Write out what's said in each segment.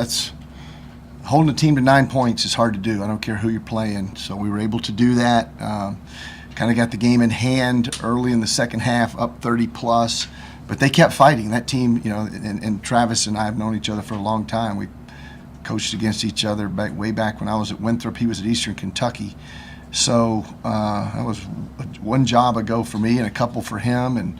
that's holding a team to 9 points is hard to do. I don't care who you're playing. So we were able to do that. Kind of got the game in hand early in the second half, up 30 plus. But they kept fighting. That team, and Travis and I have known each other for a long time. We coached against each other way back when I was at Winthrop. He was at Eastern Kentucky. So that was one job ago for me and a couple for him. And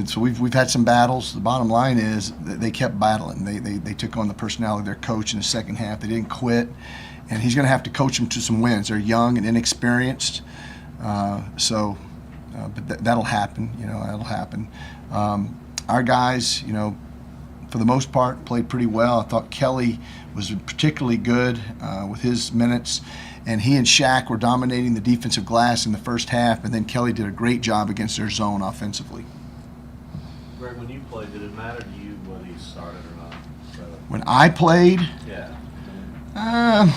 so we've had some battles. The bottom line is that they kept battling. They took on the personality of their coach in the second half. They didn't quit. And he's going to have to coach them to some wins. They're young and inexperienced. But that'll happen. That'll happen. Our guys, for the most part, played pretty well. I thought Kelly was particularly good with his minutes, and he and Shaq were dominating the defensive glass in the first half, and then Kelly did a great job against their zone offensively. Greg, when you played, did it matter to you whether you started or not? When I played? Yeah. I'm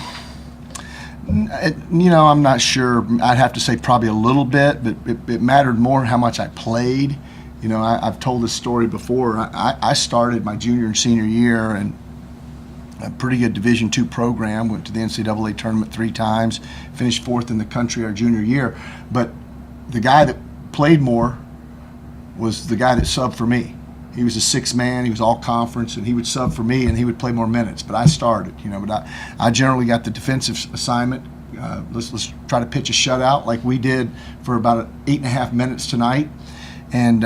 not sure. I'd have to say probably a little bit, but it mattered more how much I played. I've told this story before. I started my junior and senior year in a pretty good Division II program, went to the NCAA tournament 3 times, finished 4th in the country our junior year. But the guy that played more was the guy that subbed for me. He was a 6th man, he was all conference, and he would sub for me and he would play more minutes. But I started, but I generally got the defensive assignment. Let's try to pitch a shutout like we did for about 8.5 minutes tonight. And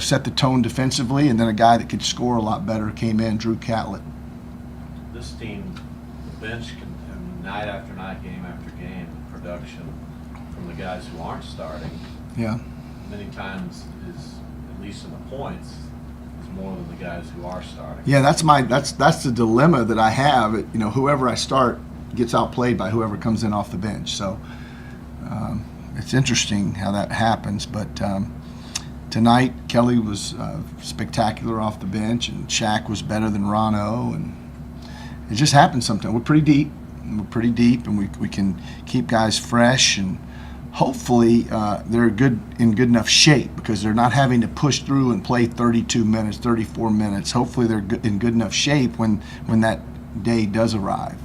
set the tone defensively, and then a guy that could score a lot better came in, Drew Catlett. This team, the bench night after night, game after game, production from the guys who aren't starting. Yeah. Many times is, at least in the points, is more than the guys who are starting. Yeah, that's the dilemma that I have. Whoever I start gets outplayed by whoever comes in off the bench. So it's interesting how that happens. But tonight, Kelly was spectacular off the bench, and Shaq was better than Rano, and it just happens sometimes. We're pretty deep, and we can keep guys fresh, and hopefully they're in good enough shape because they're not having to push through and play 32 minutes, 34 minutes. Hopefully they're in good enough shape when that day does arrive.